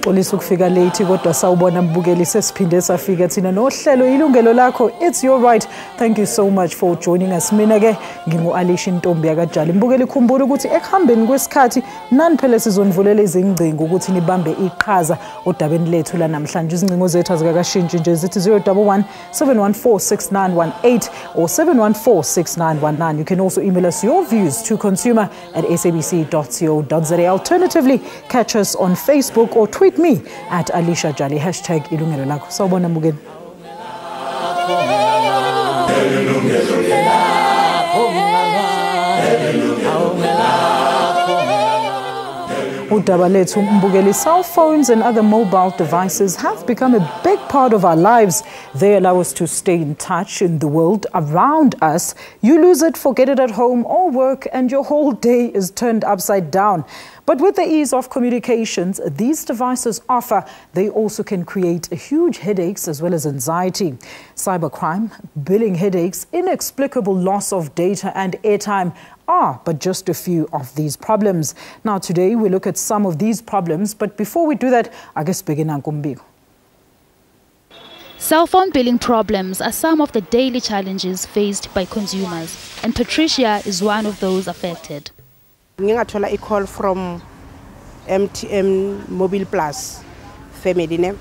Xolisa ukufika late kodwa sawubona mbukeli sesiphinde safika thina nohlelo Yilungelo Lakho. It's your right. Thank you so much for joining us. Mina ke ngingu-Alicia Ntombi yakajali. Mbukeli khumbula ukuthi ekuhambeni kwesikhathi nani phela sizonivulela izingcingo ukuthi nibambe iqhaza odabeni lethu la namhlanje. Izingcingo zethu azikakashintshi nje zithi 011 714 6918 or 714 6919. You can also email us your views to consumer@sabc.co.za. Alternatively, catch us on Facebook or tweet me at Alicia Jali, #Yilungelo Lakho. Sawubona mbukeli. Udaba lethu mbukeli, cell phones and other mobile devices have become a big part of our lives. They allow us to stay in touch in the world around us. You lose it, forget it at home or work, and your whole day is turned upside down. But with the ease of communications these devices offer, they also can create huge headaches as well as anxiety. Cybercrime, billing headaches, inexplicable loss of data and airtime are but just a few of these problems. Now today we look at some of these problems, but before we do that, I guess begin Nkumbiko. Cell phone billing problems are some of the daily challenges faced by consumers, and Patricia is one of those affected. Ngingathola a call from MTN Mobile Plus family name.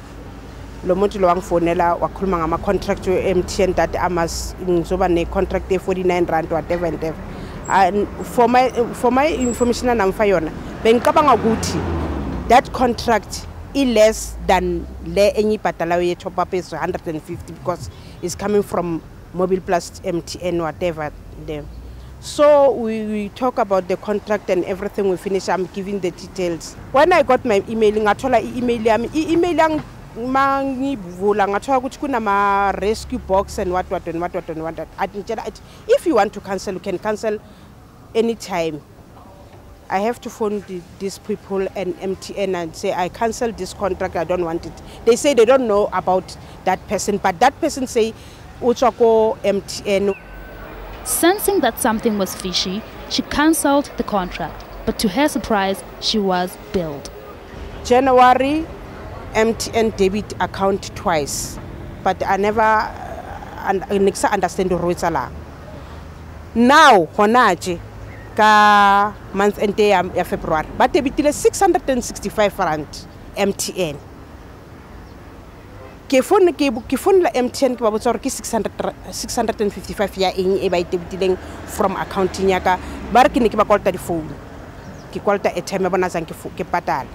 Lo muntu lo wangifonela wakhuluma ngama contract we MTN that amas ngizoba ne contract e 49 rand whatever and whatever. And for my information namfa yona bengicabanga ukuthi that contract is less than le enye ibhadala ye top up is 150 because it's coming from Mobile Plus MTN whatever them. So we talk about the contract and everything. We finish. I'm giving the details. When I got my email, ngathola email yami. Email yang mangivula ngathola ukuthi kunama rescue box and what. If you want to cancel, you can cancel anytime. I have to phone these people and MTN and say I cancel this contract. I don't want it. They say they don't know about that person, but that person say uchako MTN. Sensing that something was fishy, she cancelled the contract, but to her surprise, she was billed. January, MTN debit account twice, but I never understand the rules. Now, honaje ka month end ya February, but debit 665 rand MTN. Ke phone la MTN ke ba botsa ke 655 ya eng e ba itebitileng from accounting ya ka ba re ke ne ke ba kolta di phone ke kolta airtime bona zang ke patala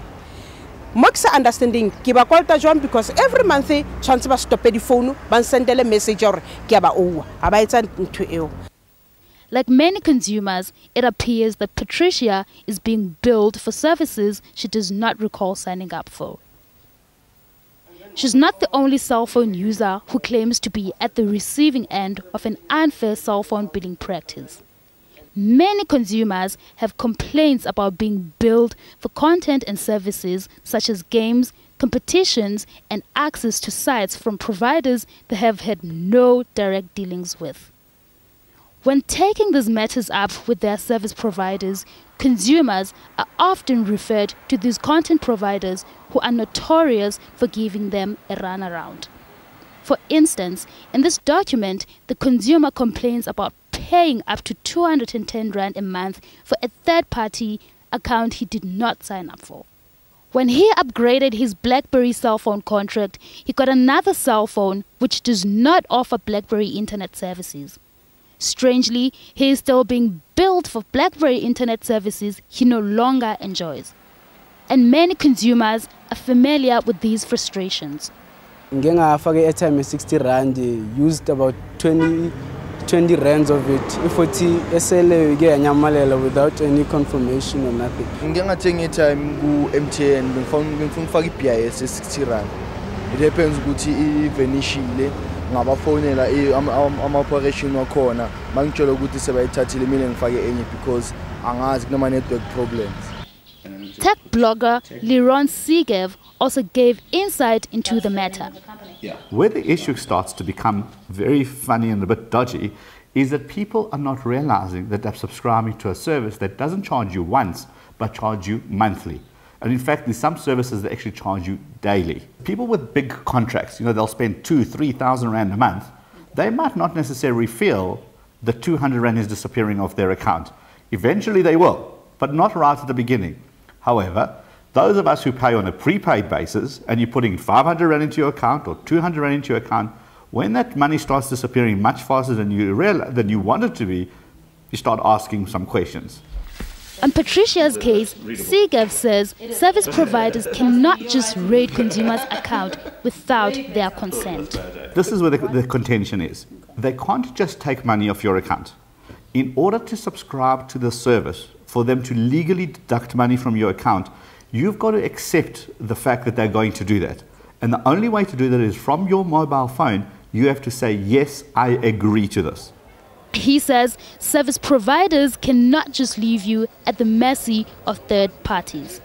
max understanding ke ba kolta jwang because every month chance ba stop di phone ba sendele message or ke ba owa aba etsa ntho eo. Like many consumers, it appears that Patricia is being billed for services she does not recall signing up for. She's not the only cell phone user who claims to be at the receiving end of an unfair cell phone billing practice. Many consumers have complaints about being billed for content and services such as games, competitions, and access to sites from providers they have had no direct dealings with. When taking these matters up with their service providers, consumers are often referred to these content providers who are notorious for giving them a runaround. For instance, in this document, the consumer complains about paying up to 210 rand a month for a third-party account he did not sign up for. When he upgraded his BlackBerry cell phone contract, he got another cell phone which does not offer BlackBerry internet services. Strangely, he is still being billed for BlackBerry internet services he no longer enjoys. And many consumers are familiar with these frustrations. Ngengafaka airtime 60 rand, used about 20 rands of it. If SLA without any confirmation or nothing. Ngengathenga airtime ku MTN ngifuna BIS 60 rand. It depends ukuthi ivenishile ngabafonela ama-operation wakhona mangitshela ukuthi sebayithathile mina ngifake enye because angazi kunama network problems. Tech blogger Liron Segev also gave insight into the matter. Where the issue starts to become very funny and a bit dodgy is that people are not realizing that they're subscribing to a service that doesn't charge you once but charge you monthly. And in fact, there's some services that actually charge you daily. People with big contracts, they'll spend 2,000-3,000 Rand a month. They might not necessarily feel the 200 Rand is disappearing off their account. Eventually they will, but not right at the beginning. However, those of us who pay on a prepaid basis and you're putting 500 Rand into your account or 200 Rand into your account, when that money starts disappearing much faster than you want it to be, you start asking some questions. On Patricia's case, SEGAV says service providers cannot just raid consumers' account without their consent. This is where the contention is. They can't just take money off your account. In order to subscribe to the service, for them to legally deduct money from your account, you've got to accept the fact that they're going to do that. And the only way to do that is from your mobile phone, you have to say, yes, I agree to this. He says service providers cannot just leave you at the mercy of third parties.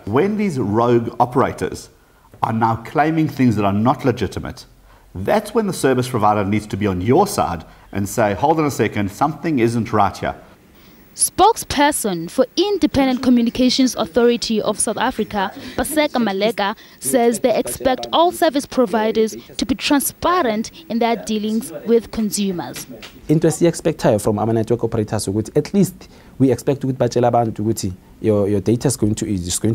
When these rogue operators are now claiming things that are not legitimate, that's when the service provider needs to be on your side and say, hold on a second, something isn't right here. Spokesperson for Independent Communications Authority of South Africa, Paseka Maleka, says they expect all service providers to be transparent in their dealings with consumers. Interest expected from our network operators, at least we expect to your data is going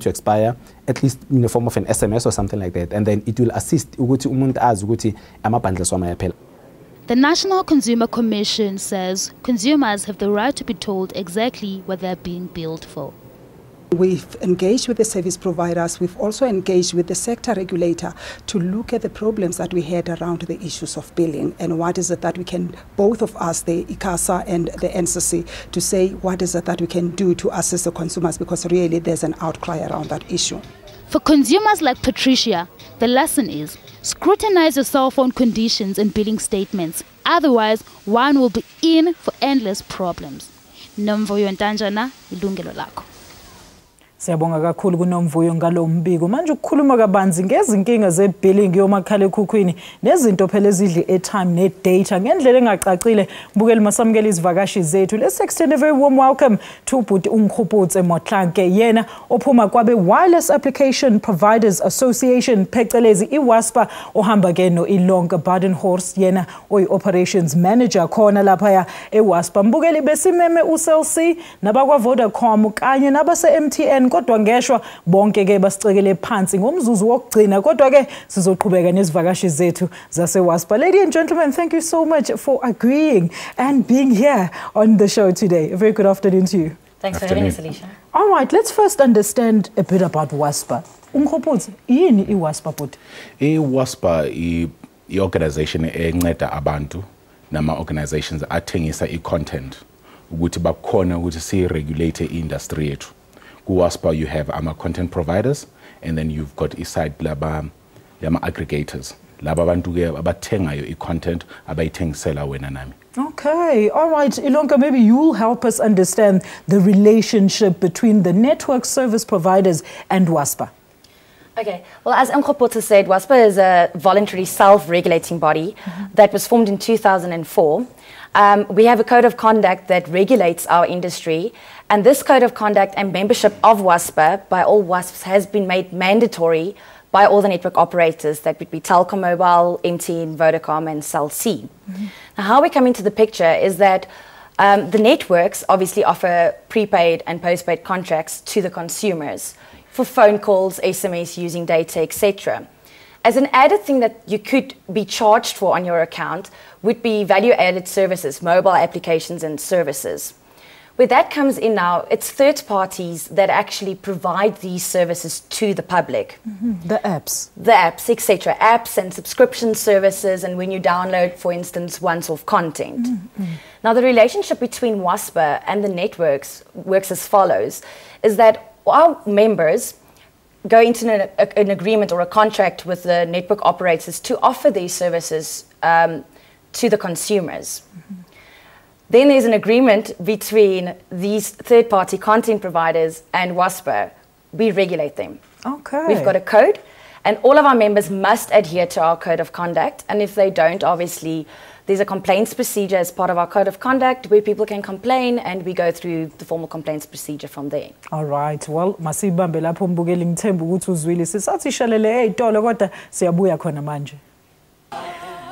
to expire, at least in the form of an SMS or something like that, and then it will assist The National Consumer Commission says consumers have the right to be told exactly what they're being billed for. We've engaged with the service providers. We've also engaged with the sector regulator to look at the problems that we had around the issues of billing and what is it that we can, both of us, the ICASA and the NCC, to say what is it that we can do to assist the consumers, because really there's an outcry around that issue. For consumers like Patricia, the lesson is scrutinize your cell phone conditions and billing statements. Otherwise, one will be in for endless problems. Nomvuyo Ntanjana, Yilungelo Lakho. Siyabonga kakhulu kuNomvuyo ngalo mbiko. Manje ukukhuluma kabanzi ngezinkinga zebilling yomakhalekhukhwini nezinto phela ezidla airtime nedata ngendlela engacacile. Mbukeli masamukela izivakashi zethu. Let's extend a very warm welcome to Bhuti Unkhuputse Motlanke, yena ophuma kwabe Wireless Application Providers Association phecelezi iWASPA, ohamba ke no Ilonga Badenhorst, yena operations manager khona lapha ya eWASPA. Mbukeli besimeme uCellC nabakwa Vodacom kanye nabase MTN, kodwa ngeshwa bonke ke basicekele phansi ngomzuzu wokugcina, kodwa ke sizoqhubeka nezivakashi zethu zase WASPA. Ladies and gentlemen, thank you so much for agreeing and being here on the show today. A very good afternoon to you. Thanks for having us, Alicia. All right, let's first understand a bit about WASPA. Unkhuputse, yini iWASPA bhuti? iWASPA i-organization enceda abantu nama organizations athengisa i-content ukuthi bakhona ukuthi si-regulate i-industry yethu. WASPA, you have content providers, and then you've got iside lama aggregators. Laba bantu ke abathengayo i-content abayithengisela wena nami. Okay, all right, Ilonka, maybe you'll help us understand the relationship between the network service providers and WASPA. Okay, well, as Unkhuputse said, WASPA is a voluntary self-regulating body that was formed in 2004. We have a code of conduct that regulates our industry, and this code of conduct and membership of WASPA by all WASPs has been made mandatory by all the network operators, that would be Telkom Mobile, MTN, Vodacom and Cell C. Now, how we come into the picture is that the networks obviously offer prepaid and postpaid contracts to the consumers for phone calls, SMS, using data, etc. As an added thing that you could be charged for on your account would be value-added services, mobile applications and services. Where that comes in now, it's third parties that actually provide these services to the public. The apps. The apps, etc. Apps and subscription services, and when you download, for instance, once-off content. Now, the relationship between WASPA and the networks works as follows, is that our members go into an agreement or a contract with the network operators to offer these services to the consumers. Then there's an agreement between these third-party content providers and WASPA. We regulate them. Okay. We've got a code, And all of our members must adhere to our code of conduct. And if they don't, obviously, there's a complaints procedure as part of our code of conduct where people can complain, and we go through the formal complaints procedure from there. All right. Well, masibambe lapho mbukeli ngithemba ukuthi uzwile sisathi shalele ey'tolo kodwa siyabuya khona manje.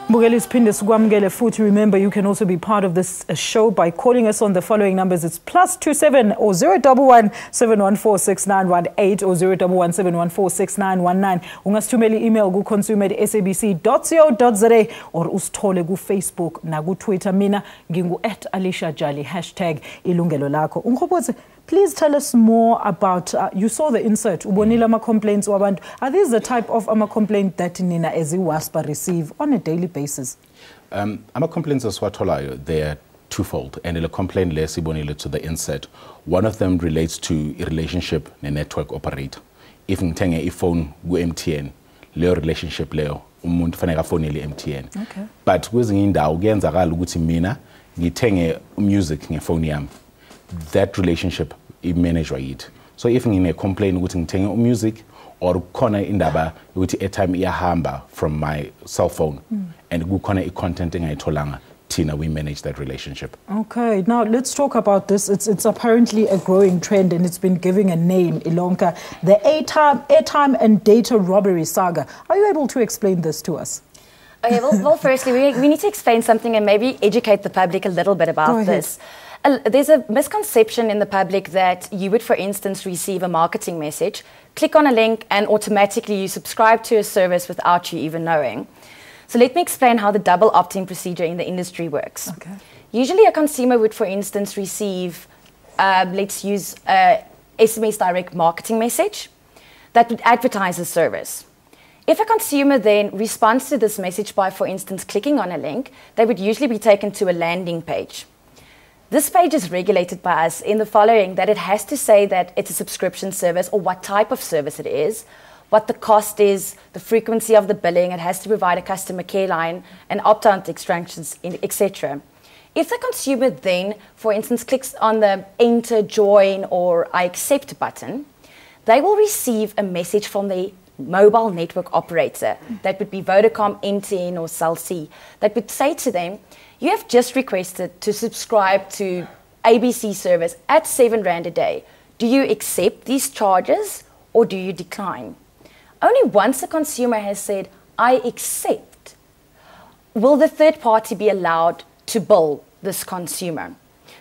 Mbukeli siphinde sikwamukele futhi. Remember, you can also be part of this show by calling us on the following numbers. It's +27 or 011 714 6918 or 011 714 6919. Ungasithumela email ku consumer@sabc.co.za or usithole ku Facebook na ku Twitter. Mina ngingu @AlishaJali #Yilungelo Lakho. Ungkhopotse, please tell us more about, you saw the insert, ubonile ama complaints wabantu. Are these the type of complaint that nina as WASPA receive on a daily basis? Ama complaints aswatholayo, they are twofold, and the complaint less ibonile to the insert. One of them relates to a relationship ne network operator. If ngithenge iphone ku MTN, leyo relationship leyo umuntu fanele afonele MTN. Okay. But kwezinye indawo kuyenzakala ukuthi mina ngithenge music ngefone yami. That relationship is managed by it. So if ngine complain ukuthi ngithenge music or khona indaba ukuthi airtime iyahamba from my cell phone and kukhona i-content engayitholanga, thina we manage that relationship. Okay, now let's talk about this. It's apparently a growing trend, and it's been given a name, Ilonka, the airtime and data robbery saga. Are you able to explain this to us? Okay, well firstly, we need to explain something and maybe educate the public a little bit about this. There's a misconception in the public that you would, for instance, receive a marketing message, click on a link, and automatically you subscribe to a service without you even knowing. So let me explain how the double opt-in procedure in the industry works. Okay. Usually a consumer would, for instance, receive, let's use a SMS direct marketing message that would advertise a service. If a consumer then responds to this message by, for instance, clicking on a link, they would usually be taken to a landing page. This page is regulated by us in the following, that it has to say that it's a subscription service or what type of service it is, what the cost is, the frequency of the billing, it has to provide a customer care line, and opt-out instructions, etc. If the consumer then, for instance, clicks on the enter, join, or I accept button, they will receive a message from the mobile network operator, that would be Vodacom, MTN, or Cell C, that would say to them, you have just requested to subscribe to ABC service at R7 a day. Do you accept these charges or do you decline? Only once a consumer has said, I accept, will the third party be allowed to bill this consumer.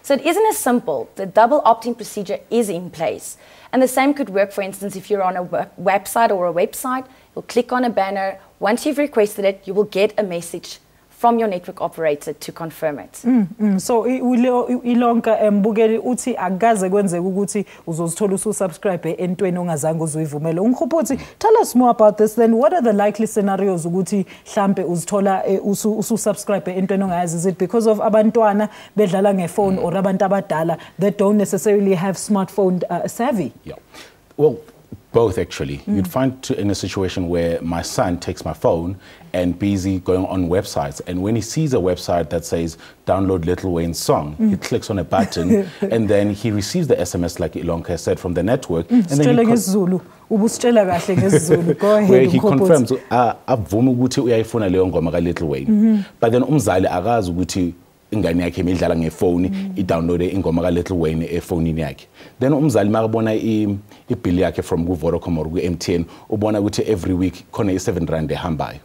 So it isn't as simple. The double opt-in procedure is in place. And the same could work, for instance, if you're on a website or a website, you'll click on a banner. Once you've requested it, you will get a message from your network operator to confirm it. So Ilonka mbukeli uthi akaze kwenzeka ukuthi uzozithola ususubscribe entweni ongazange uzuyivumela. Ungkhophothi, tell us more about this then. What are the likely scenarios ukuthi mhlambe uzithola ususubscribe entweni ongayazi? Is it because of abantwana bedlala ngefone or abantu abadala that don't necessarily have smartphone savvy? Yeah. Well, both actually. You'd find in a situation where my son takes my phone and busy going on websites, and when he sees a website that says download Little Wayne's song, he clicks on a button and then he receives the SMS, like Ilonka said, from the network, and then where he confirms avuma ukuthi uyayifuna leyo ngoma ka Little Wayne, but then umzali akazi ukuthi ingane yakhe imidlala ngefoni i-downloade ingoma ka Little Wayne efonini yakhe. Then umzali makabona ibill yakhe from ku Vodacom or ku MTN ubona ukuthi every week khona i R7 ehambayo.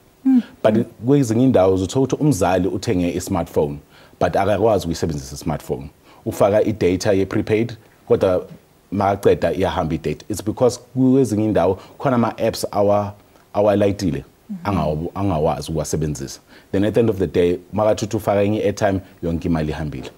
But kwezinye indawo uzothola ukuthi umzali uthenge i-smartphone but akakwazi ukuyisebenzisa i-smartphone. Ufaka i-data ye-prepaid kodwa makaqeda iyahamba i-data. It's because kwezinye indawo khona ama-apps awalayitile angawazi ukuwasebenzisa. Then at the end of the day, makathuthi ufaka enye airtime yonke imali ihambile.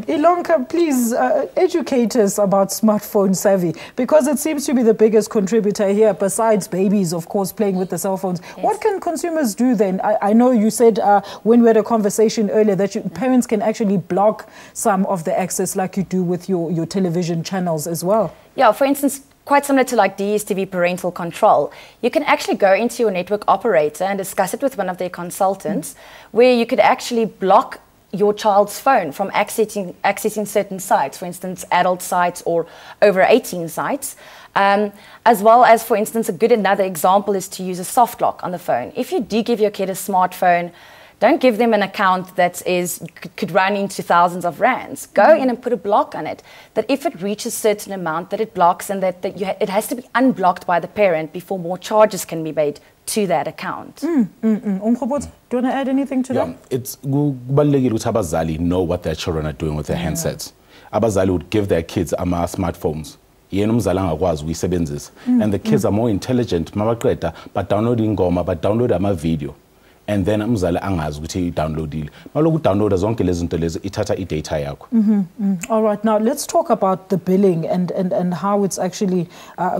Ilonka, please educate us about smartphone savvy, because it seems to be the biggest contributor here, besides babies, of course, playing with the cell phones. Yes. What can consumers do then? I know you said when we had a conversation earlier that parents can actually block some of the access like you do with your television channels as well. Yeah, for instance, quite similar to like DSTV parental control, you can actually go into your network operator and discuss it with one of their consultants, where you could actually block your child's phone from accessing certain sites, for instance, adult sites or over 18 sites. As well as, for instance, another example is to use a soft lock on the phone. If you do give your kid a smartphone, don't give them an account that could run into thousands of rands. Go in and put a block on it, that if it reaches a certain amount, that it blocks, and that it has to be unblocked by the parent before more charges can be made to that account. Do you want to add anything to that? It's kubalulekile ukuthi abazali know what their children are doing with their handsets. Abazali would give their kids smartphones. And the kids are more intelligent, but downloading ingoma, but download video. And then umzali angazi ukuthi downloadile. Maloku downloada zonke lezi zinto lezi ithatha i-data yakho. All right, now let's talk about the billing and how it's actually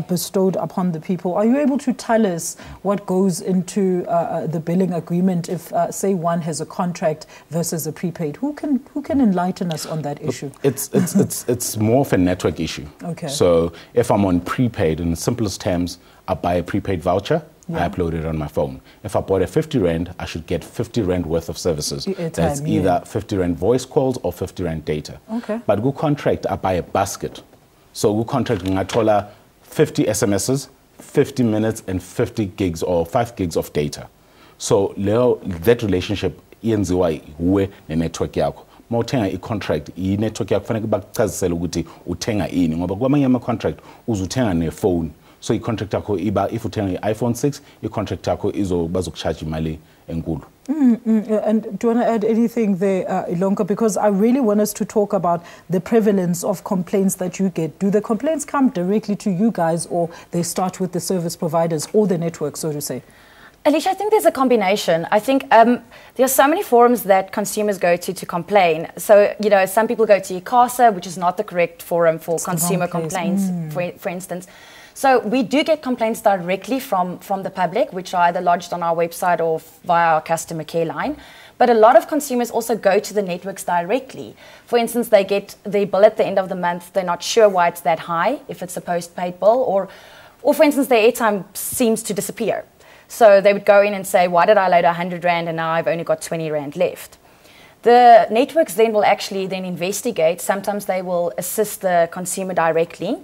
bestowed upon the people. Are you able to tell us what goes into the billing agreement if, say, one has a contract versus a prepaid? Who can enlighten us on that issue? It's more of a network issue. Okay. So if I'm on prepaid, in the simplest terms, I buy a prepaid voucher. I upload it on my phone. If I bought a 50 rand, I should get 50 rand worth of services. That's either 50 rand voice calls or 50 rand data. Okay. But good contract, I buy a basket. So good contract, I told 50 SMSs, 50 minutes, and 50 gigs or 5 gigs of data. So that relationship yenziwa uwe network yakho. Mawuthenga i-contract i-network yakho kufanele bakuchazisele ukuthi uthenga ini ngoba kwamanye ama-contract uzuthenga ne-phone. So i-contract yakho if uthenga i-iPhone 6, i-contract yakho bazokucharge imali enkulu. And do you want to add anything there, Ilonka? Because I really want us to talk about the prevalence of complaints that you get. Do the complaints come directly to you guys, or they start with the service providers or the network, so to say? Alicia, I think there's a combination. I think there are so many forums that consumers go to complain. So, some people go to ICASA, which is not the correct forum for consumer complaints, for instance. So we do get complaints directly from the public, which are either lodged on our website or via our customer care line. But a lot of consumers also go to the networks directly. For instance, they get their bill at the end of the month. They're not sure why it's that high, if it's a postpaid bill, or for instance, their airtime seems to disappear. So they would go in and say, why did I load 100 rand and now I've only got 20 rand left? The networks then will actually investigate. Sometimes they will assist the consumer directly.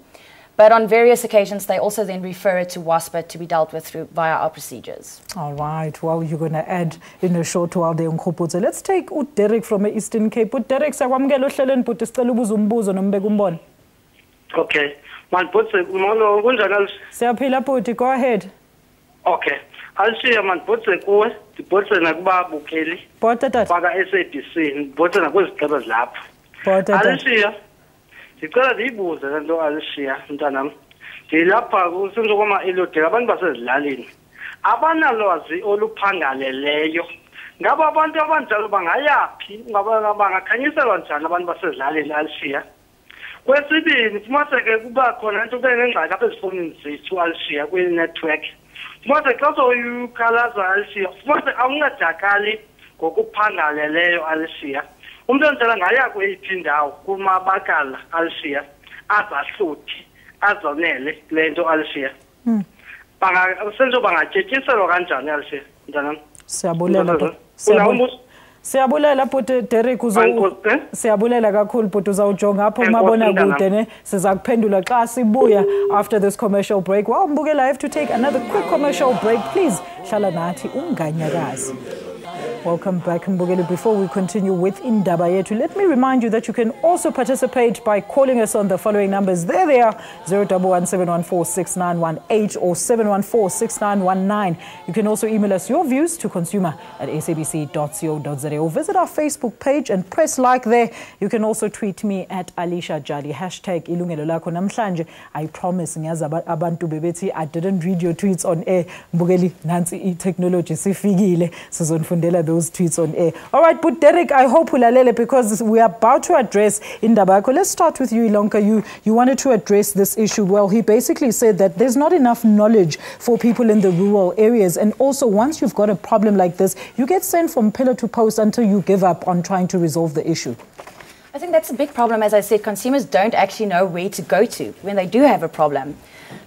But on various occasions, they also then refer it to WASPA to be dealt with via our procedures. All right. Well, you're going to add in a short while there. Let's take Derek from Eastern Cape. Derek, okay. Go ahead. Okay. Alshiya man botse kuwe dibotse nakuba bukeli botata faka SABC botse nakuzigaba lapho botata Alshiya sicela zibuze lento Alshiya mntanami ngilapha kusizokoma elode abantu basezilalini abanalwazi oluphangaleleyo ngaba abantu abanjalo bangayapi ngaba bangakhanyiselwa njani abantu basezilalini Alshiya kwesibini fumaseke kuba khona into benengxaki apha ezifonini zethu Alshiya kwi network Mase kaso yukhalaza Alshiya mase awungadakali ngokuphangaleleyo Alshiya umuntu onjalo ngaya kweyiphi indawo kumabakala Alshiya azahluthi azonele lento Alshiya bangatshetshiselwa kanjani Alshiya mntanami Siyabulela bhuti Derek siyabulela kakhulu bhuti uzawujonga apho mabona kude ne sizakuphendula xa sibuya after this commercial break. Well, Mbukeli, I have to take another quick commercial break. Please hlala nathi unganyakazi. Welcome back, Mbukeli. Before we continue with Indaba Yethu, let me remind you that you can also participate by calling us on the following numbers. There they are, 011-714-6918 or 714-6919. You can also email us your views to consumer@sabc.co.za or visit our Facebook page and press like there. You can also tweet me at Alisha Jali, #Yilungelo Lakho namhlanje. I promise, abantu bebethi I didn't read your tweets on air. Mbukeli, nansi technology sifikile sizonfundela those tweets on air. All right, but Derek, I hope ulalele because we are about to address Indaba Yethu. Let's start with you, Ilonka. You wanted to address this issue. Well, he basically said that there's not enough knowledge for people in the rural areas. And also, once you've got a problem like this, you get sent from pillar to post until you give up on trying to resolve the issue. I think that's a big problem. As I said, consumers don't actually know where to go to when they do have a problem.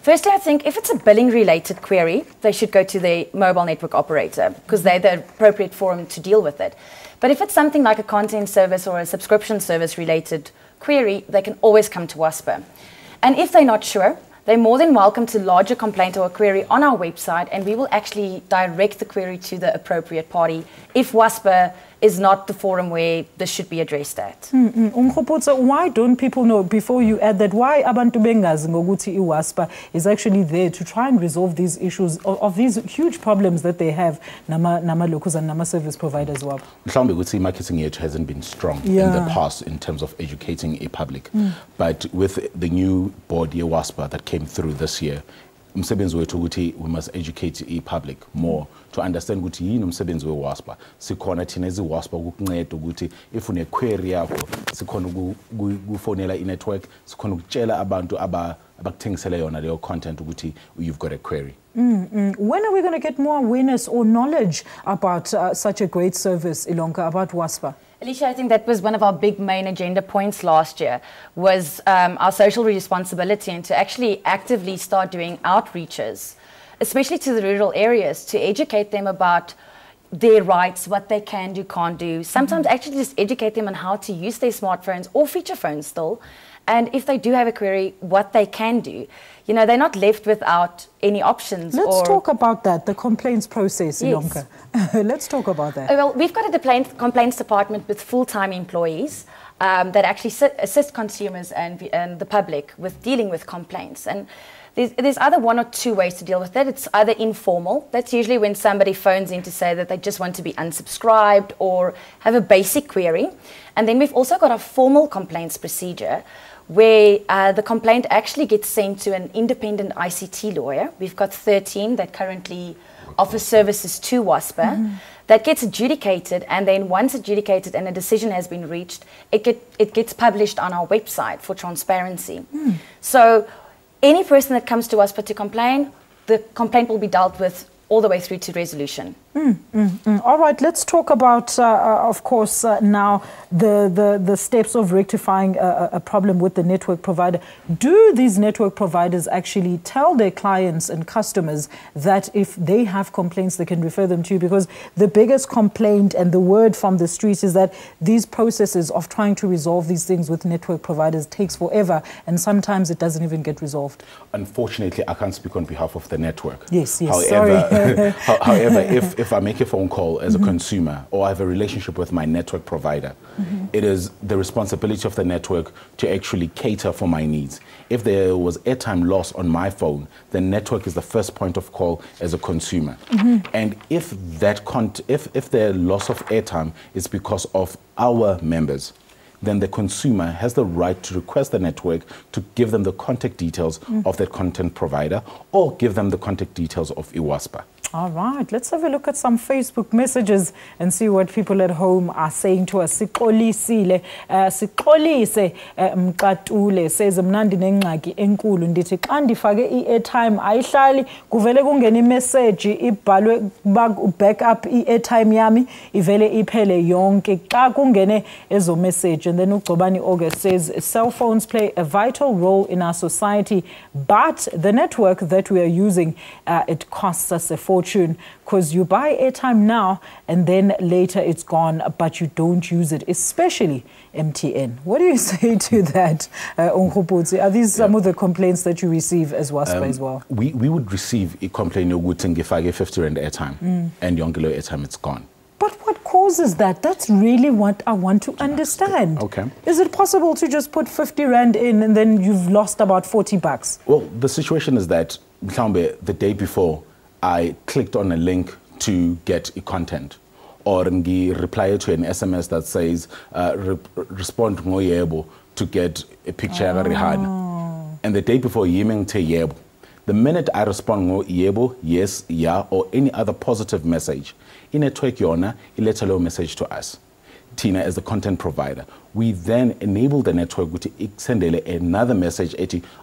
Firstly, I think if it's a billing-related query, they should go to the mobile network operator because they're the appropriate forum to deal with it. But if it's something like a content service or a subscription service-related query, they can always come to WASPA. And if they're not sure, they're more than welcome to lodge a complaint or a query on our website, and we will actually direct the query to the appropriate party if WASPA is not the forum where this should be addressed at. Why don't people know, before you add that, why abantu bengazi ngokuthi WASPA is actually there to try and resolve these issues of these huge problems that they have, nama locals and nama service providers? Mhlawumbe ukuthi marketing yethu hasn't been strong in the past in terms of educating a public, but with the new board WASPA that came through this year, umsebenzi wethu ukuthi we must educate a public more to understand ukuthi yini umsebenzi we-WASPA. Sikhona thina ezi-WASPA ukukunceda ukuthi if une query yakho sikhona ukufonela i-network, sikhona ukutshela abantu abakuthengisela yona leyo content ukuthi you've got a query. When are we going to get more awareness or knowledge about such a great service, Ilonka, about WASPA? Alicia, I think that was one of our big main agenda points last year, was our social responsibility, and to actually actively start doing outreaches, especially to the rural areas, to educate them about their rights, what they can do, can't do. Sometimes actually just educate them on how to use their smartphones or feature phones still. And if they do have a query, what they can do. You know, they're not left without any options. Let's talk about that, the complaints process, Ilonka. Yes. Let's talk about that. Well, we've got a complaints department with full-time employees that actually assist consumers and the public with dealing with complaints. And there's either one or two ways to deal with that. It's either informal. That's usually when somebody phones in to say that they just want to be unsubscribed or have a basic query. And then we've also got a formal complaints procedure where the complaint actually gets sent to an independent ICT lawyer. We've got 13 that currently offer services to WASPA. That gets adjudicated, and then once adjudicated and a decision has been reached, it gets published on our website for transparency. So any person that comes to WASPA to complain, the complaint will be dealt with all the way through to resolution. All right, let's talk about, of course, now the steps of rectifying a problem with the network provider. Do these network providers actually tell their clients and customers that if they have complaints, they can refer them to you? Because the biggest complaint and the word from the streets is that these processes of trying to resolve these things with network providers takes forever, and sometimes it doesn't even get resolved. Unfortunately, I can't speak on behalf of the network. Yes, however, however, if I make a phone call as a consumer or I have a relationship with my network provider, it is the responsibility of the network to actually cater for my needs. If there was airtime loss on my phone, the network is the first point of call as a consumer. And if the loss of airtime is because of our members, then the consumer has the right to request the network to give them the contact details of that content provider or give them the contact details of WASPA. All right, let's have a look at some Facebook messages and see what people at home are saying to us. Sixolise Mqatule says mnandi nengxaki enkulu ndithi xa ndifake i-airtime ayihlali kuvele kungena imessage ibhalwe backup i-airtime yami ivele iphele yonke xa kungene ezo message. And then Ugcobani August says cell phones play a vital role in our society, but the network that we are using, it costs us a fortune, because you buy airtime now and then later it's gone, but you don't use it, especially MTN. What do you say to that, Are these some of the complaints that you receive as WASPA as well? We would receive a complaint if I get 50 Rand airtime and Yilungelo airtime, it's gone. But what causes that? That's really what I want to understand. Okay. Is it possible to just put 50 Rand in and then you've lost about 40 bucks? Well, the situation is that the day before, I clicked on a link to get a content, or reply to an SMS that says respond ngoyebo to get a picture of Rihanna. And the day before, yimeng te yebo. The minute I respond ngoyebo, yes, yeah, or any other positive message, i-network yona ileta low message to us, Tina, as the content provider. We then enable the network to send another message.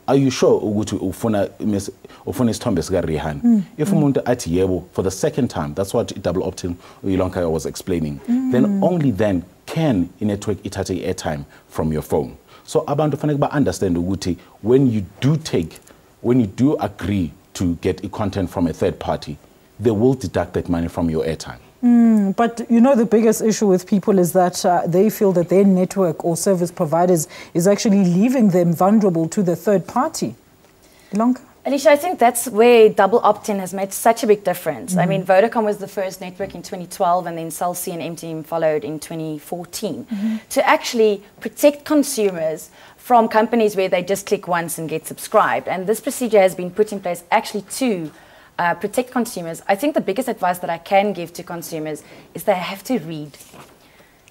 Are you sure to ufuna isithombe sika Rihanna? If umuntu athi yebo for the second time, that's what double opt-in Yilonka was explaining. Then only then can i-network ithathe airtime from your phone. So abantu fanele ba understand ukuthi when you do agree to get a content from a third party, they will deduct that money from your airtime. But you know, the biggest issue with people is that they feel that their network or service providers is actually leaving them vulnerable to the third party. Ilonka? Alicia, I think that's where double opt-in has made such a big difference. I mean, Vodacom was the first network in 2012, and then Cell C and MTN followed in 2014 to actually protect consumers from companies where they just click once and get subscribed. And this procedure has been put in place actually to protect consumers. I think the biggest advice that I can give to consumers is they have to read.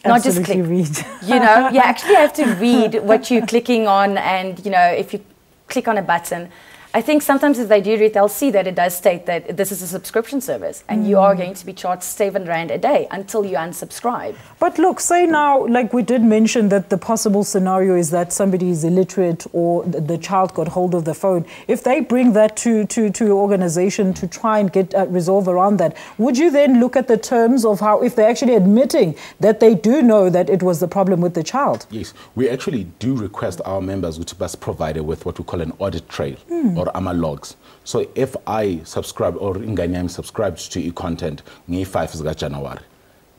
Not just click. Read. You know, you actually have to read what you're clicking on, and, you know, if you click on a button, I think sometimes if they do read, they'll see that it does state that this is a subscription service and you are going to be charged R7 a day until you unsubscribe. But look, say now, like we did mention that the possible scenario is that somebody is illiterate or the child got hold of the phone. If they bring that to your organization to try and get resolve around that, would you then look at the terms of how, if they're actually admitting that they do know that it was the problem with the child? Yes, we actually do request our members to be provided with what we call an audit trail. Or AMA logs. So if I subscribe or ingane subscribed to e-content nge-5 January,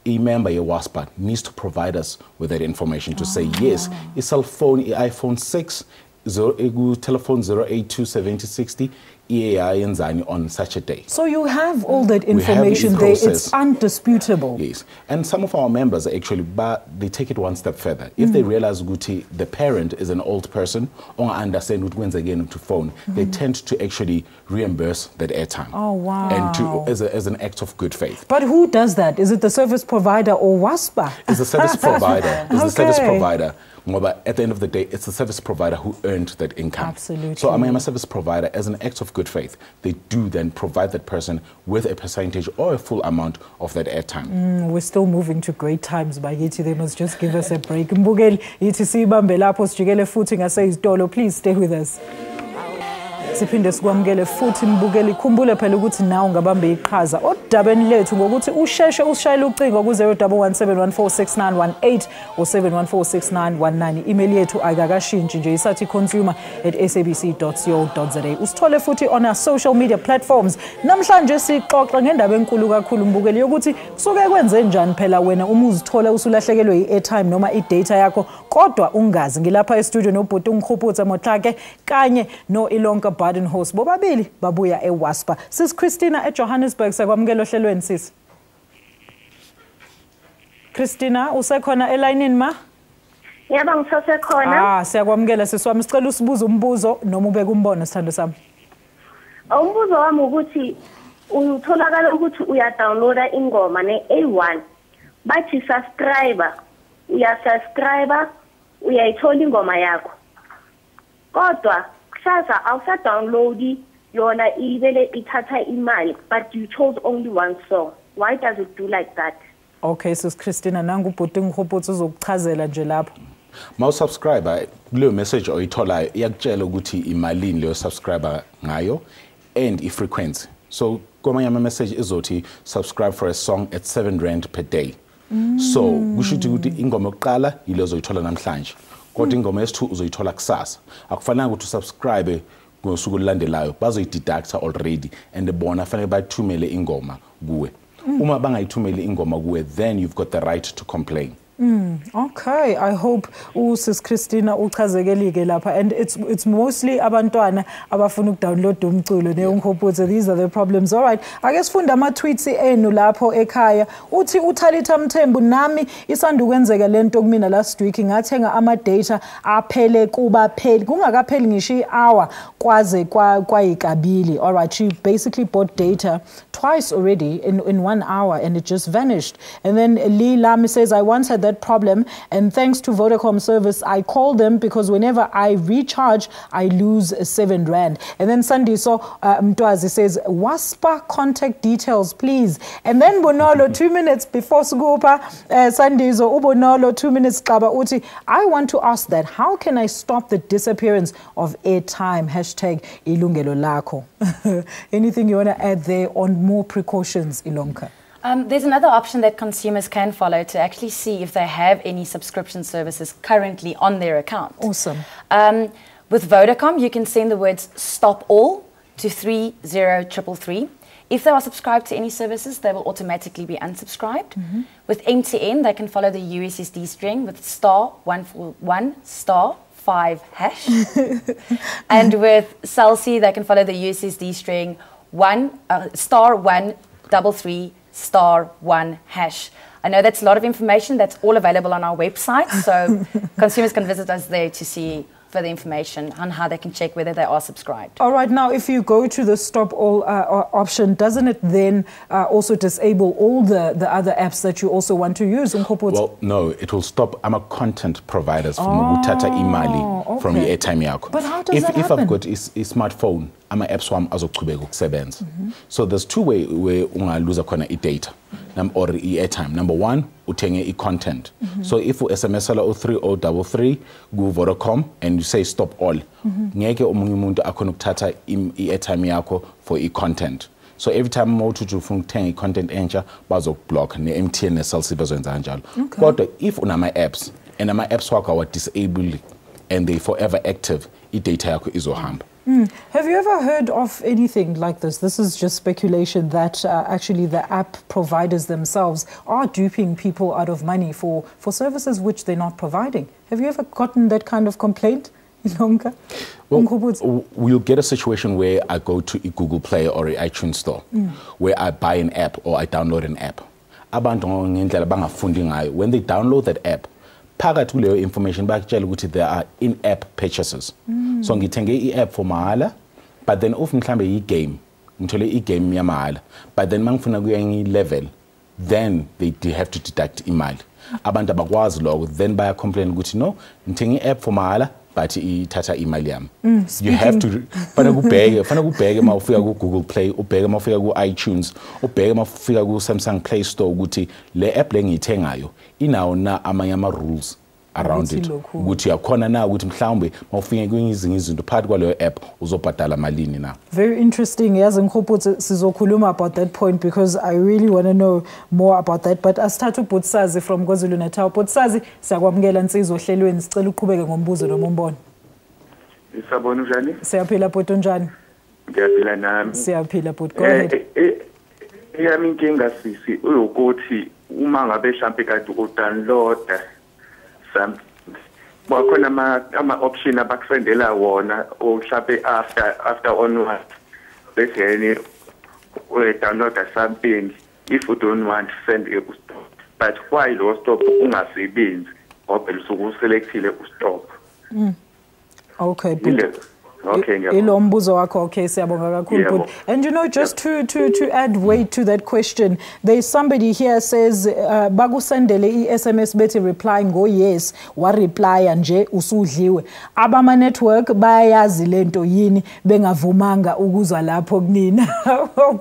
a member of WASPA needs to provide us with that information to say, yes, a cell phone, iPhone 6, telephone 0827060, on such a day. So you have all that information there. It's undisputable. Yes. And some of our members actually, but they take it one step further. If they realize the parent is an old person or understand what wins again to phone, they tend to actually reimburse that airtime. Oh, wow. And as an act of good faith. But who does that? Is it the service provider or WASPA? It's the service provider. It's the service provider. But at the end of the day, it's the service provider who earned that income. Absolutely. So I'm a service provider, as an act of good faith, they do then provide that person with a percentage or a full amount of that airtime. We're still moving to great times, but Yeti, they must just give us a break. Mbugeli, Yeti sibambe lapho sijikele futhi ngaseyizitolo. Please stay with us. Siphinde sikwamukele futhi mbukeli, khumbule phela ukuthi nawe ungabambe iqhaza odabeni lethu ngokuthi usheshe usishayele ucingo ku 01171469118 or 7146919. Email yethu ayikakashintshi nje, isathi consumer@sabc.co.za. Usithole futhi on our social media platforms. Namhlanje sixoxa ngendaba enkulu kakhulu mbukeli yokuthi kusuke kwenze njani phela wena uma uzithola usulahlekelwe i-airtime noma i-data yakho kodwa ungazi. Ngilapha e-studio nobhuti uNkhuputsa Motlake kanye no Ilonka Badenhorst, bobabili babuya eWASPA. Sis Christina eJohannesburg, sakwamukela ohlelweni sis. Christina, usekhona elayinini ma? Yebo, ngisasekhona. Siyakwamukela siswami, sicela usibuze umbuzo noma ubeke umbono sithando sami. Umbuzo wami ukuthi utholakala ukuthi uya-downloada ingoma ne-A1 bathi subscriber, uya-subscriber, uyayithola ingoma yakho. Kodwa kusasa awusa-download yona ibele ithatha imali, but you chose only one song. Why does it do like that? Okay, sis Christina, nangu ubhuti Nkhuputsa uzokuchazela nje lapho. Mawusubscriber, kuleyo message oyitholayo iyakutshela ukuthi imalini leyo subscriber ngayo and i-frequency. So kwamanye ama-message izothi subscribe for a song at R7 per day. So kusho ukuthi ingoma yokuqala yileyo ozoyithola namhlanje. Kodwa ingoma yesi-2 uzoyithola kusasa. Akufanele ukuthi usubscribe ngosuku olulandelayo, bazoyideducta already and bona fanele bathumele ingoma kuwe. Uma bangayithumeli ingoma kuwe, then you've got the right to complain. Okay, I hope Sis Christina uchazekelike lapha, and it's mostly abantwana abafuna ukudownload umculo neUNkhuputsa. These are the problems. All right, ake sifunda ama-tweets enu lapho ekhaya. Uthi uThalitha Mthembu, nami isanda kwenzeka lento kumina last week, ngathenga ama-data aphele kubapheli kungakapheli ngisho i-hour kwaze kwayikabili. All right, she basically bought data twice already in 1 hour and it just vanished. And then Lee Lamy says, I once had that problem, and thanks to Vodacom service, I call them because whenever I recharge, I lose R7. And then Sandiso Mtwazi says, WASPA contact details, please. And then Bonolo, 2 minutes before Sugupa, Sandiso, Ubonolo, 2 minutes, Kaba Uti, I want to ask that, how can I stop the disappearance of airtime? Hashtag Yilungelo Lakho. Anything you want to add there on more precautions, Ilonka? There's another option that consumers can follow to actually see if they have any subscription services currently on their account. Awesome. With Vodacom, you can send the words stop all to 30333. If they are subscribed to any services, they will automatically be unsubscribed. With MTN, they can follow the USSD string with *141*5 5 hash. And with Cell C, they can follow the USSD string *133*1 hash. I know that's a lot of information. That's all available on our website, so consumers can visit us there to see further information on how they can check whether they are subscribed. All right, now if you go to the stop all option, doesn't it then also disable all the other apps that you also want to use? Well, no, it will stop content providers from uthatha imali from i-airtime yakho. But how does that happen? If I've got a smartphone, ama-apps wami azoqhubeka ukusebenza. So there's two ways where ungaluza khona i-data or i-airtime. Number one, uthenge i-content. So if u-SMS la 03033 ku-Vodacom and you say stop all, ngeke omunye umuntu akhona ukuthatha i-airtime yakho for i-content. So every time mawuthi ufuna ukuthenga i-content entsha bazokublock, ne-MTN ne-Cell C bazokwenza kanjalo. Kodwa if unama-apps and ama-apps wakho awa-disable and they forever active, i-data yakho izohamba. Have you ever heard of anything like this? This is just speculation that actually the app providers themselves are duping people out of money for services which they're not providing. Have you ever gotten that kind of complaint, Ilunga? Well, we'll get a situation where I go to a Google Play or an iTunes store where I buy an app or I download an app. When they download that app, phakathi kuleyo information bakutshela ukuthi there are in-app purchases. So ngithenge i-app for mahala, but then if mhlambe i-game, ngithole i-game yamahala, but then mangifuna kuya ngi-level, then they have to deduct imali. Abantu abakwazi lokho, then baya complain ukuthi no, ngithenge i-app for mahala, but ithatha imali yami. You have to fana kubheke mawufika ku Google Play, ubheke mawufika ku iTunes, ubheke mawufika ku Samsung Play Store ukuthi le app le ngiyithengayo inawo na amanye ama rules around it. Ukuthi yakhona na ukuthi mhlawumbe mawufike kwezinye izinto phakathi kwaleyo app uzobhadala malini na. Very interesting. Yazi ngikhuputhe sizokhuluma about that point because I really want to know more about that. But asithatha uButsazi from KwaZulu-Natal. Butsazi siyakwamukela insizwa ohlelweni sicela uqhubeke ngombuzo noma umbono. Isabona njani? Siyaphila bhuti njani? Ngiyaphila nami. Siyaphila bhuti. Go ahead. Yami inkinga sisi ukuthi uma ngabe mhlambe kanti udownloada some bakhona ama option abakusendela wona mhlambe after onward bese yani we download something if you don't want to send it to stop, but why lo stop ungasebenzi ngoba lisuku selectile u stop. Okay. Okay, Ilombuzo wakho, okay, siyabonga kakhulu. And you know, just to add weight to that question, there's somebody here says bakusendele i-SMS bethi reply ngo yes, wa reply nje usudliwe. Abama network bayazi lento yini bengavumanga ukuzwa lapho kunina.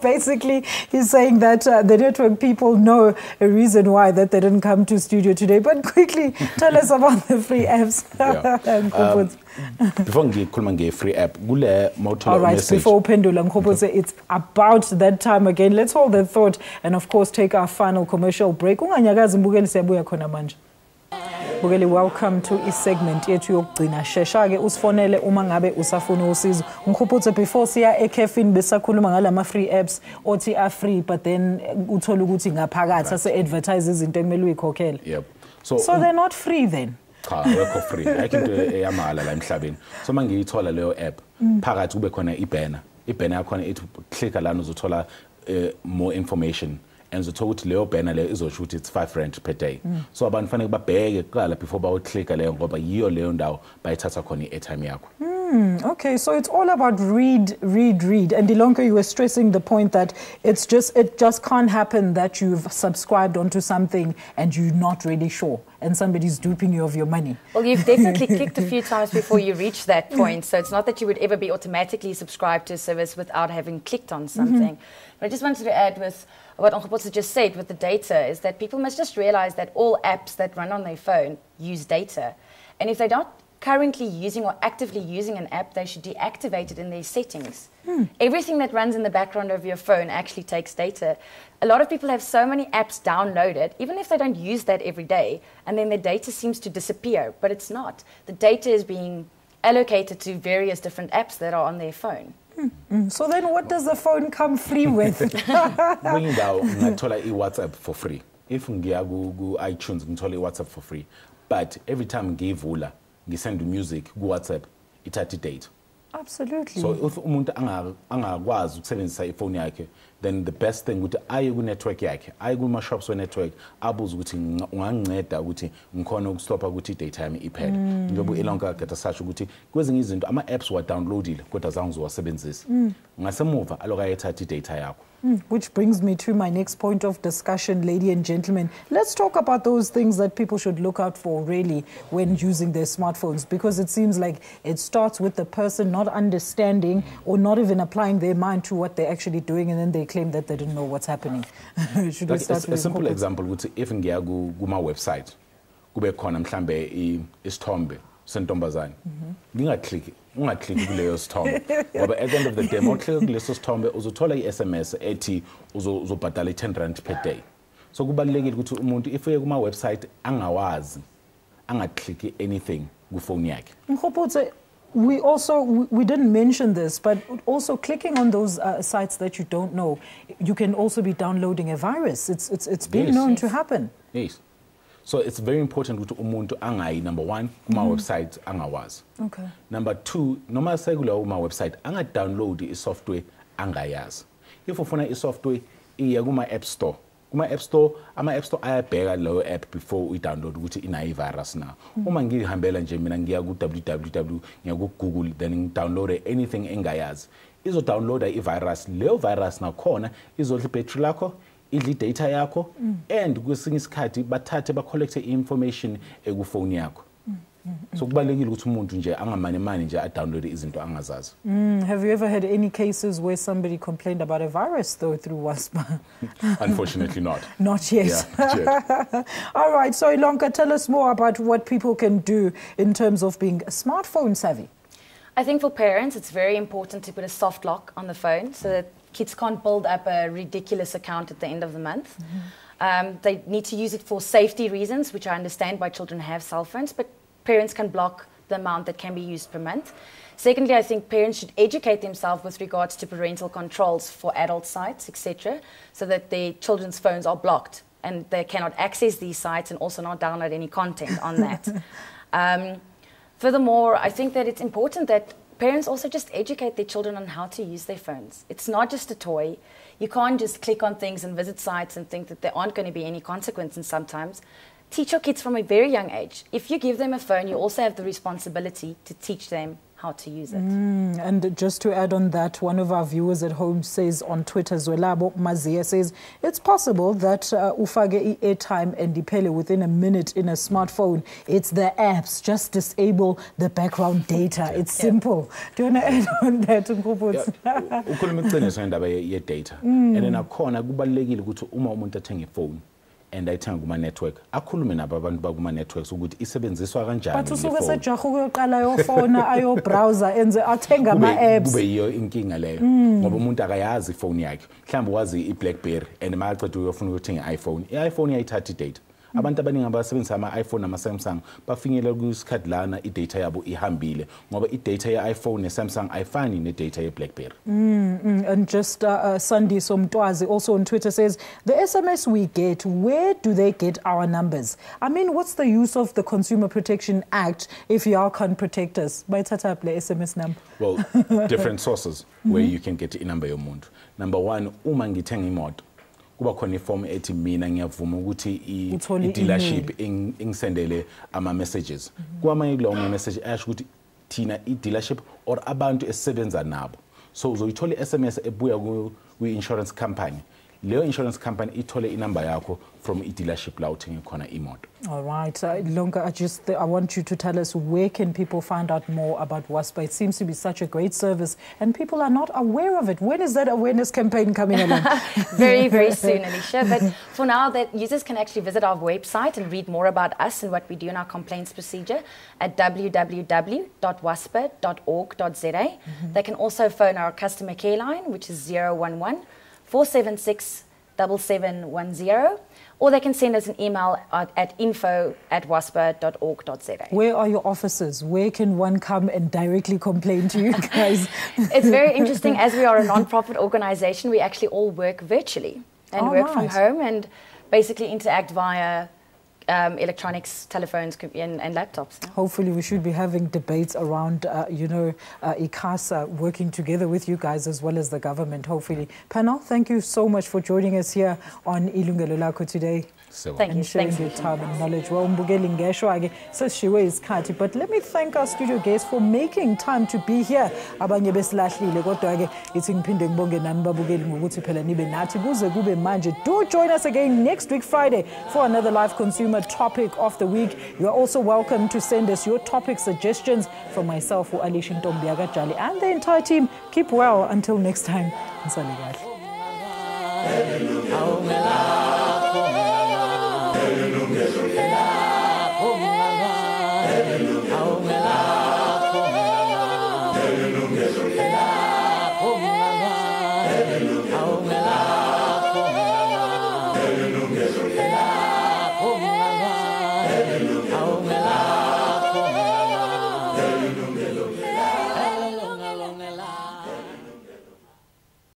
Basically, he's saying that the network people know a reason why that they didn't come to studio today. But quickly, tell us about the free apps. Before ngikhuluma nge-free app, kule mawuthola all right, message. Before uphendula Mkhopose, it's about that time again. Let's hold that thought and of course take our final commercial break. Unganyakazi mbukeli siyabuya khona manje. Bukeli, welcome to a segment yethu yokugcina. Shesha-ke usifonele uma ngabe usafuna usizo. Mkhopose, before siya ekhefini besakhuluma ngalama free apps othi are free, but then uthola ukuthi ngaphakathi ase-advertise izinto ekumele uyikhokhele. Yep. So they're not free then? Cha, yekho free. Ayikho eyamala la emhlabeni. So mangiyithola leyo app, phakathi kube khona i-banner. I-banner yakhona ithi click lana uzothola more information. And uzothola ukuthi leyo banner leyo izosho ukuthi it's 5 rand per day. So abantu fanele babheke kuqala before bawo-click leyo ngoba yiyo leyo ndawo bayithatha khona i-airtime yakho. Okay, so it's all about read. And Yilungelo, you were stressing the point that it just can't happen that you've subscribed onto something and you're not really sure and somebody's duping you of your money. Well, you've definitely clicked a few times before you reach that point. So it's not that you would ever be automatically subscribed to a service without having clicked on something. But I just wanted to add with what Nkgopotse just said with the data is that people must just realize that all apps that run on their phone use data. And if they're not currently using or actively using an app, they should deactivate it in their settings. Everything that runs in the background of your phone actually takes data. A lot of people have so many apps downloaded, even if they don't use that every day, and then their data seems to disappear, but it's not. The data is being allocated to various different apps that are on their phone. So then what does the phone come free with? Ngithola i-WhatsApp for free. If ngiya ku iTunes ngithola i-WhatsApp for free. But every time ngiyivula ngisend music ku-WhatsApp ithatha i-data. Absolutely. So if umuntu angakwazi ukusebenzisa ifoni yakhe, then the best thing ukuthi aye ku-network yakhe, aye kuma-shops we-network, abuze ukuthi unganginceda ukuthi ngikhona ukustopha ukuthi i-data yami iphele. Njengoba ilonke agada sasho ukuthi kwezinye izinto ama-apps wadownloadile kodwa zange uzowasebenzisa. Ngasemuva aloku ayethatha i-data yakho. Which brings me to my next point of discussion, ladies and gentlemen. Let's talk about those things that people should look out for really when using their smartphones, because it seems like it starts with the person not understanding or not even applying their mind to what they're actually doing, and then they claim that they didn't know what's happening. Should we start with a simple example, if ngiya kuma website, kube khona mhlambe isithombe sentombazane. Ungaklikki kuleyo sithombe ngoba at the end of the day mawuklikka kuleso sithombe uzothola i-SMS ethi uzobhadala i-R10 per day. So kubalulekile ukuthi umuntu if uye kuma website angawazi angaklikki anything kufoni yakhe. We didn't mention this, but also clicking on those sites that you don't know, you can also be downloading a virus. It's been known to happen. Yes. So it's very important ukuthi umuntu angayi, number one, kuma website angawazi. Okay. Number two, noma sekula kuma website anga-download i-software angayazi. If ufuna i-software iya kuma app store. Kuma app store, ama-app store ayabheka leyo app before uyi-download ukuthi inayo i-virus na. Uma ngihambela nje mina ngiya ku-www, ngiya ku-Google, then ngi-download anything engayazi. Izo-downloada i-virus. Leyo virus nakhona izodla i-battery lakho, idli data yakho, and kwesinye isikhathi bathathe ba-collecte information ekufoni yakho. So kubalulekile ukuthi umuntu nje angamane nje a-download izinto angazazi. Have you ever had any cases where somebody complained about a virus though through WASPA? Unfortunately not. Not yet. Yeah, not yet. All right, so Ilonka, tell us more about what people can do in terms of being smartphone savvy. I think for parents it's very important to put a soft lock on the phone so that kids can't build up a ridiculous account at the end of the month. They need to use it for safety reasons, which I understand why children have cell phones, but parents can block the amount that can be used per month. Secondly, I think parents should educate themselves with regards to parental controls for adult sites, etc., so that their children's phones are blocked and they cannot access these sites and also not download any content on that. Furthermore, I think that it's important that parents also just educate their children on how to use their phones. It's not just a toy. You can't just click on things and visit sites and think that there aren't going to be any consequences sometimes. Teach your kids from a very young age. If you give them a phone, you also have the responsibility to teach them how to use it. And just to add on that, one of our viewers at home says on Twitter, Zwelabo Mazia says, it's possible that ufage airtime and dipele within a minute in a smartphone. It's the apps. Just disable the background data. It's simple. Do you want to add on that, Nkuputsi? Ukhuluma iqiniso ngendaba ye-data. And then akhona kubalulekile ukuthi uma umuntu athenga ifoni and ayithenga kuma-network, akhulume nabo abantu bakuma-networks ukuthi isebenziswa kanjani. But usuke sejaha ukuyoqala yofona ayo-browser enze athenga ama-apps. Kube yiyo inkinga leyo. Ngoba umuntu akayazi ifoni yakhe. Mhlawumbe wazi i-BlackBerry and maqeda uyofuna ukuthenga i-iPhone. I-iPhone iyayithatha i-data. Abantu abaningi abasebenzisa ama-iPhone nama-Samsung bafinyelela kwisikhathi lana i-data yabo ihambile ngoba i-data ye-iPhone ne-Samsung ayifani ne-data ye-BlackBerry. And just Sandy Somtwazi also on Twitter says, the SMS we get, where do they get our numbers? I mean, what's the use of the Consumer Protection Act if y'all can't protect us? By tata play SMS number. Well, different sources where you can get i-number yomuntu. Number one, uma ngithenga imoto, kuba khona iform ethi mina ngiyavuma ukuthi i-dealership ingisendele ama-messages. Kwamanye kulawo ma-message ayasho ukuthi thina i-dealership or abantu esisebenza nabo. So uzoyithola i-SMS ebuya kwi-insurance company. Leyo insurance company ithole i-number yakho from i-dealership la uthenge khona imoto. All right, Ilonka, I want you to tell us where can people find out more about WASPA. It seems to be such a great service and people are not aware of it. When is that awareness campaign coming along? Very, very soon, Alicia. But for now, that users can actually visit our website and read more about us and what we do in our complaints procedure at www.waspa.org.za. They can also phone our customer care line, which is 011-476-7710, or they can send us an email at info@waspa.org.za. Where are your offices? Where can one come and directly complain to you guys? It's very interesting. As we are a non-profit organization, we actually all work virtually and work from home and basically interact via electronics, telephones, and laptops. Yeah. Hopefully we should be having debates around, ICASA working together with you guys as well as the government, hopefully. Panel, thank you so much for joining us here on Yilungelo Lakho today. Thank you. And sharing your time and knowledge. But let me thank our studio guests for making time to be here. Do join us again next week Friday for another live consumer topic of the week. You are also welcome to send us your topic suggestions from myself or Alish Ntombiaga Jali and the entire team. Keep well until next time. Oh